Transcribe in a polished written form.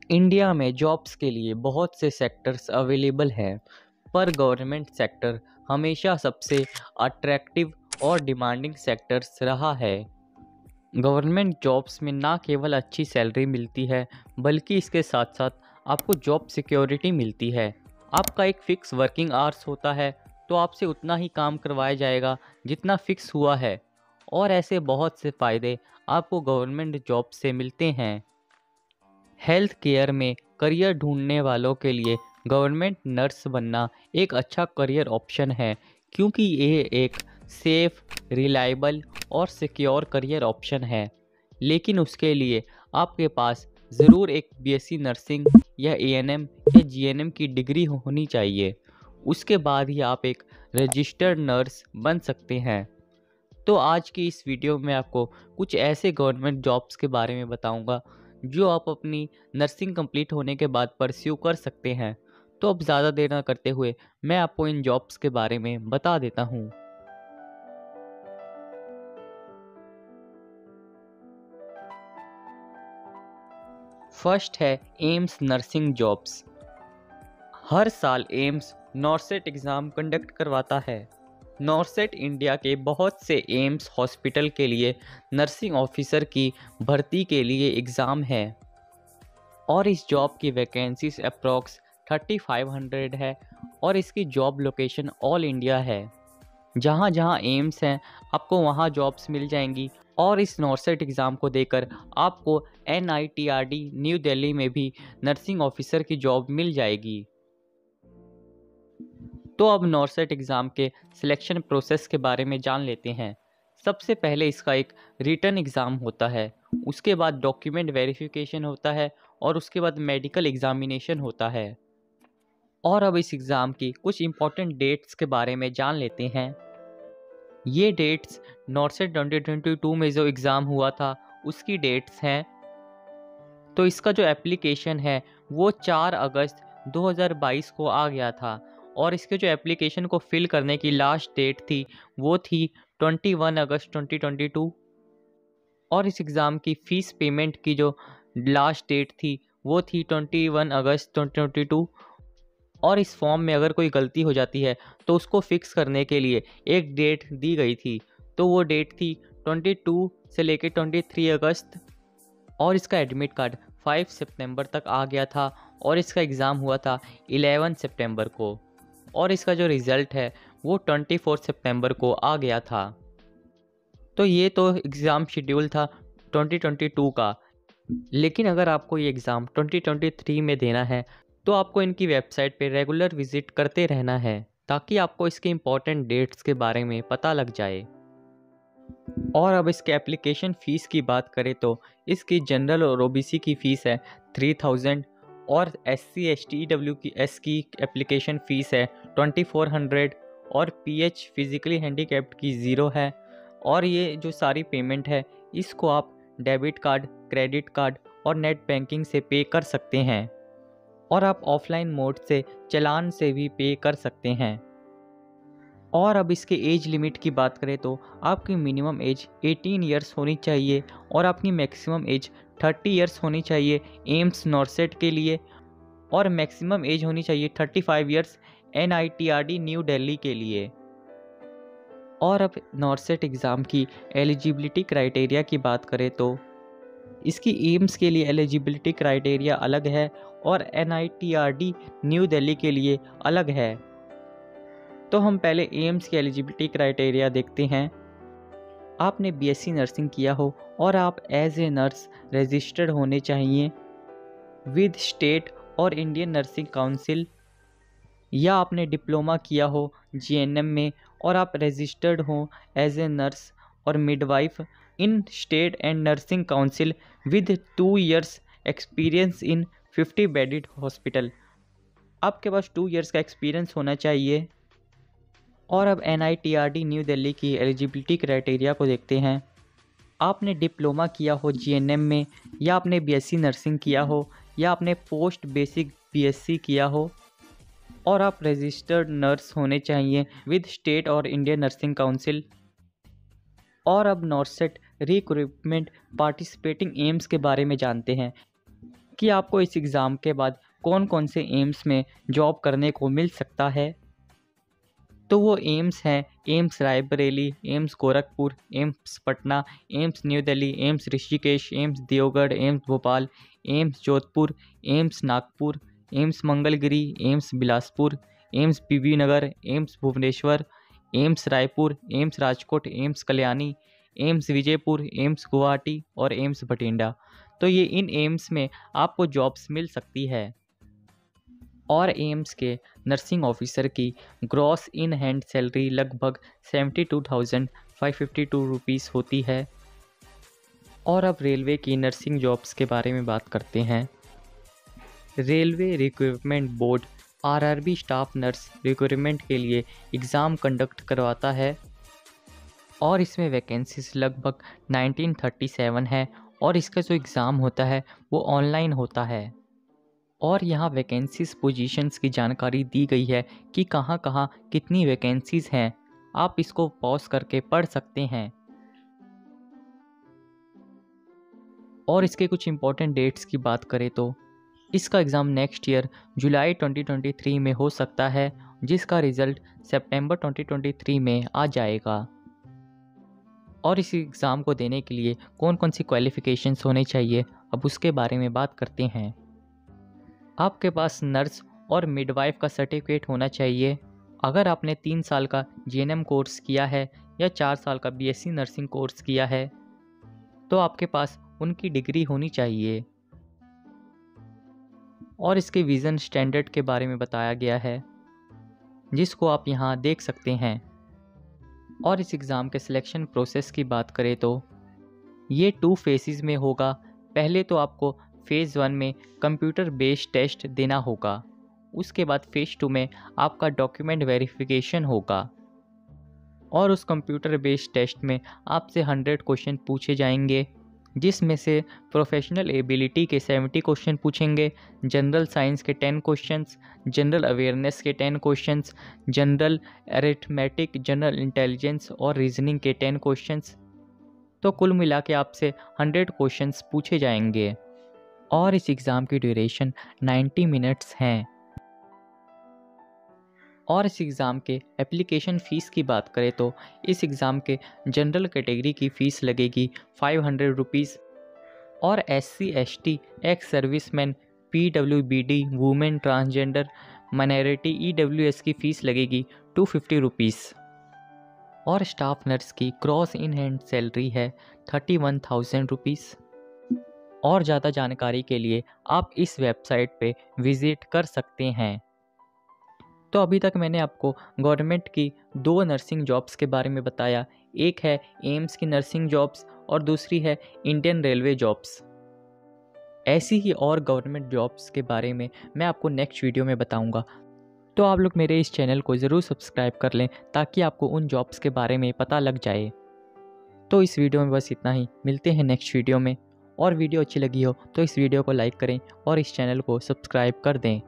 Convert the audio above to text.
India में jobs के लिए बहुत से सेक्टर्स अवेलेबल हैं, पर गवर्नमेंट सेक्टर हमेशा सबसे अट्रैक्टिव और डिमांडिंग सेक्टर्स रहा है। गवर्नमेंट जॉब्स में ना केवल अच्छी सैलरी मिलती है, बल्कि इसके साथ साथ आपको जॉब सिक्योरिटी मिलती है। आपका एक फ़िक्स वर्किंग आवर्स होता है, तो आपसे उतना ही काम करवाया जाएगा जितना फ़िक्स हुआ है, और ऐसे बहुत से फ़ायदे आपको गवर्नमेंट जॉब से मिलते हैं। हेल्थ केयर में करियर ढूंढने वालों के लिए गवर्नमेंट नर्स बनना एक अच्छा करियर ऑप्शन है, क्योंकि ये एक सेफ, रिलायबल और सिक्योर करियर ऑप्शन है। लेकिन उसके लिए आपके पास ज़रूर एक बीएससी नर्सिंग या एएनएम या जीएनएम की डिग्री होनी चाहिए। उसके बाद ही आप एक रजिस्टर्ड नर्स बन सकते हैं। तो आज की इस वीडियो में आपको कुछ ऐसे गवर्नमेंट जॉब्स के बारे में बताऊंगा जो आप अपनी नर्सिंग कंप्लीट होने के बाद परस्यू कर सकते हैं। तो अब ज़्यादा देर ना करते हुए मैं आपको इन जॉब्स के बारे में बता देता हूँ। फर्स्ट है एम्स नर्सिंग जॉब्स। हर साल एम्स नॉर्सेट एग्ज़ाम कंडक्ट करवाता है। नॉर्सेट इंडिया के बहुत से एम्स हॉस्पिटल के लिए नर्सिंग ऑफिसर की भर्ती के लिए एग्ज़ाम है, और इस जॉब की वैकेंसीज अप्रॉक्स 3500 है, और इसकी जॉब लोकेशन ऑल इंडिया है। जहाँ जहाँ एम्स हैं आपको वहाँ जॉब्स मिल जाएंगी, और इस नॉर्सेट एग्ज़ाम को देकर आपको NITRD न्यू दिल्ली में भी नर्सिंग ऑफिसर की जॉब मिल जाएगी। तो अब नॉर्सेट एग्ज़ाम के सिलेक्शन प्रोसेस के बारे में जान लेते हैं। सबसे पहले इसका एक रिटन एग्ज़ाम होता है, उसके बाद डॉक्यूमेंट वेरिफिकेशन होता है, और उसके बाद मेडिकल एग्ज़ामिनेशन होता है। और अब इस एग्ज़ाम की कुछ इम्पॉर्टेंट डेट्स के बारे में जान लेते हैं। ये डेट्स नॉर्सेट 2022 में जो एग्ज़ाम हुआ था उसकी डेट्स हैं। तो इसका जो एप्लीकेशन है वो 4 अगस्त 2022 को आ गया था, और इसके जो एप्लीकेशन को फिल करने की लास्ट डेट थी वो थी 21 अगस्त 2022। और इस एग्ज़ाम की फ़ीस पेमेंट की जो लास्ट डेट थी वो थी 21 अगस्त 2022। और इस फॉर्म में अगर कोई गलती हो जाती है तो उसको फिक्स करने के लिए एक डेट दी गई थी, तो वो डेट थी 22 से लेकर 23 अगस्त। और इसका एडमिट कार्ड 5 सितंबर तक आ गया था, और इसका एग्ज़ाम हुआ था 11 सितंबर को, और इसका जो रिज़ल्ट है वो 24 सितंबर को आ गया था। तो ये तो एग्ज़ाम शेड्यूल था 2022 का। लेकिन अगर आपको ये एग्ज़ाम 2023 में देना है तो आपको इनकी वेबसाइट पे रेगुलर विज़िट करते रहना है, ताकि आपको इसके इम्पॉर्टेंट डेट्स के बारे में पता लग जाए। और अब इसके एप्लीकेशन फ़ीस की बात करें तो इसकी जनरल और OBC की फ़ीस है 3000, और SC ST EWS की एप्लीकेशन फ़ीस है 2400, और PH फिज़िकली हैंडीकैप्ड की 0 है। और ये जो सारी पेमेंट है इसको आप डेबिट कार्ड, क्रेडिट कार्ड और नेट बैंकिंग से पे कर सकते हैं, और आप ऑफलाइन मोड से चालान से भी पे कर सकते हैं। और अब इसके एज लिमिट की बात करें तो आपकी मिनिमम एज 18 ईयर्स होनी चाहिए, और आपकी मैक्सिमम एज 30 ईयर्स होनी चाहिए एम्स नॉर्सेट के लिए, और मैक्सिमम एज होनी चाहिए 35 ईयर्स NITRD न्यू दिल्ली के लिए। और अब नॉर्सेट एग्ज़ाम की एलिजिबिलिटी क्राइटेरिया की बात करें तो इसकी एम्स के लिए एलिजिबिलिटी क्राइटेरिया अलग है, और NITRD न्यू दिल्ली के लिए अलग है। तो हम पहले एम्स की एलिजिबिलिटी क्राइटेरिया देखते हैं। आपने BSc नर्सिंग किया हो और आप एज ए नर्स रजिस्टर्ड होने चाहिए विद स्टेट और इंडियन नर्सिंग काउंसिल, या आपने डिप्लोमा किया हो GNM में और आप रजिस्टर्ड हो एज ए नर्स और midwife in state and nursing council with 2 years experience in 50 bedded hospital. आपके पास 2 इयर्स का एक्सपीरियंस होना चाहिए। और अब NITRD न्यू दिल्ली की एलिजिबिलिटी क्राइटेरिया को देखते हैं। आपने डिप्लोमा किया हो GNM में, या आपने BSc नर्सिंग किया हो, या आपने पोस्ट बेसिक BSc किया हो, और आप रजिस्टर्ड नर्स होने चाहिए विद स्टेट और इंडियन नर्सिंग काउंसिल। और अब नॉर्सेट रिक्रूटमेंट पार्टिसिपेटिंग एम्स के बारे में जानते हैं। कि आपको इस एग्ज़ाम के बाद कौन कौन से एम्स में जॉब करने को मिल सकता है। तो वो एम्स हैं AIIMS Raebareli, AIIMS Gorakhpur, AIIMS Patna, AIIMS New Delhi, AIIMS Rishikesh, AIIMS देवगढ़, AIIMS Bhopal, AIIMS Jodhpur, AIIMS Nagpur, AIIMS Mangalagiri, AIIMS Bilaspur, AIIMS Bibi Nagar, AIIMS Bhubaneswar, AIIMS Raipur, AIIMS Rajkot, AIIMS Kalyani, AIIMS Vijaypur, AIIMS Guwahati और एम्स बठिंडा। तो ये इन एम्स में आपको जॉब्स मिल सकती है। और एम्स के नर्सिंग ऑफिसर की ग्रॉस इन हैंड सैलरी लगभग 72,552 रुपीज़ होती है। और अब रेलवे की नर्सिंग जॉब्स के बारे में बात करते हैं। Railway recruitment board RRB staff nurse recruitment के लिए एग्ज़ाम कंडक्ट करवाता है और इसमें वैकेंसीज लगभग 1937 है और इसका जो एग्ज़ाम होता है वो ऑनलाइन होता है। और यहाँ वैकेंसीज पोजीशंस की जानकारी दी गई है कि कहाँ कहाँ कितनी वैकेंसीज हैं। आप इसको पॉज करके पढ़ सकते हैं। और इसके कुछ इम्पोर्टेंट डेट्स की बात करें तो इसका एग्ज़ाम नेक्स्ट ईयर जुलाई 2023 में हो सकता है, जिसका रिज़ल्ट सितंबर 2023 में आ जाएगा। और इस एग्ज़ाम को देने के लिए कौन कौन सी क्वालिफ़िकेशंस होने चाहिए, अब उसके बारे में बात करते हैं। आपके पास नर्स और मिडवाइफ का सर्टिफिकेट होना चाहिए। अगर आपने 3 साल का जीएनएम कोर्स किया है या 4 साल का बीएससी नर्सिंग कोर्स किया है तो आपके पास उनकी डिग्री होनी चाहिए। और इसके विज़न स्टैंडर्ड के बारे में बताया गया है, जिसको आप यहाँ देख सकते हैं। और इस एग्ज़ाम के सिलेक्शन प्रोसेस की बात करें तो ये 2 फेसेस में होगा। पहले तो आपको फ़ेज़ 1 में कंप्यूटर बेस्ड टेस्ट देना होगा। उसके बाद फ़ेज़ 2 में आपका डॉक्यूमेंट वेरिफिकेशन होगा। और उस कंप्यूटर बेस्ड टेस्ट में आपसे 100 क्वेश्चन पूछे जाएंगे, जिसमें से प्रोफेशनल एबिलिटी के 70 क्वेश्चन पूछेंगे, जनरल साइंस के 10 क्वेश्चंस, जनरल अवेयरनेस के 10 questions, general arithmetic, general intelligence और रीजनिंग के 10 क्वेश्चंस। तो कुल मिला के आपसे 100 क्वेश्चंस पूछे जाएंगे। और इस एग्ज़ाम की ड्यूरेशन 90 मिनट्स हैं। और इस एग्ज़ाम के एप्लीकेशन फ़ीस की बात करें तो इस एग्ज़ाम के जनरल कैटेगरी की फ़ीस लगेगी 500 रुपीज़ और SC ST ex serviceman PWBD women transgender minority EWS की फ़ीस लगेगी 250 रुपीज़। और स्टाफ नर्स की क्रॉस इन हैंड सैलरी है 31,000 रुपीज़। और ज़्यादा जानकारी के लिए आप इस वेबसाइट पे विज़िट कर सकते हैं। तो अभी तक मैंने आपको गवर्नमेंट की 2 नर्सिंग जॉब्स के बारे में बताया। एक है एम्स की नर्सिंग जॉब्स और दूसरी है इंडियन रेलवे जॉब्स। ऐसी ही और गवर्नमेंट जॉब्स के बारे में मैं आपको नेक्स्ट वीडियो में बताऊंगा। तो आप लोग मेरे इस चैनल को ज़रूर सब्सक्राइब कर लें ताकि आपको उन जॉब्स के बारे में पता लग जाए। तो इस वीडियो में बस इतना ही, मिलते हैं नेक्स्ट वीडियो में। और वीडियो अच्छी लगी हो तो इस वीडियो को लाइक करें और इस चैनल को सब्सक्राइब कर दें।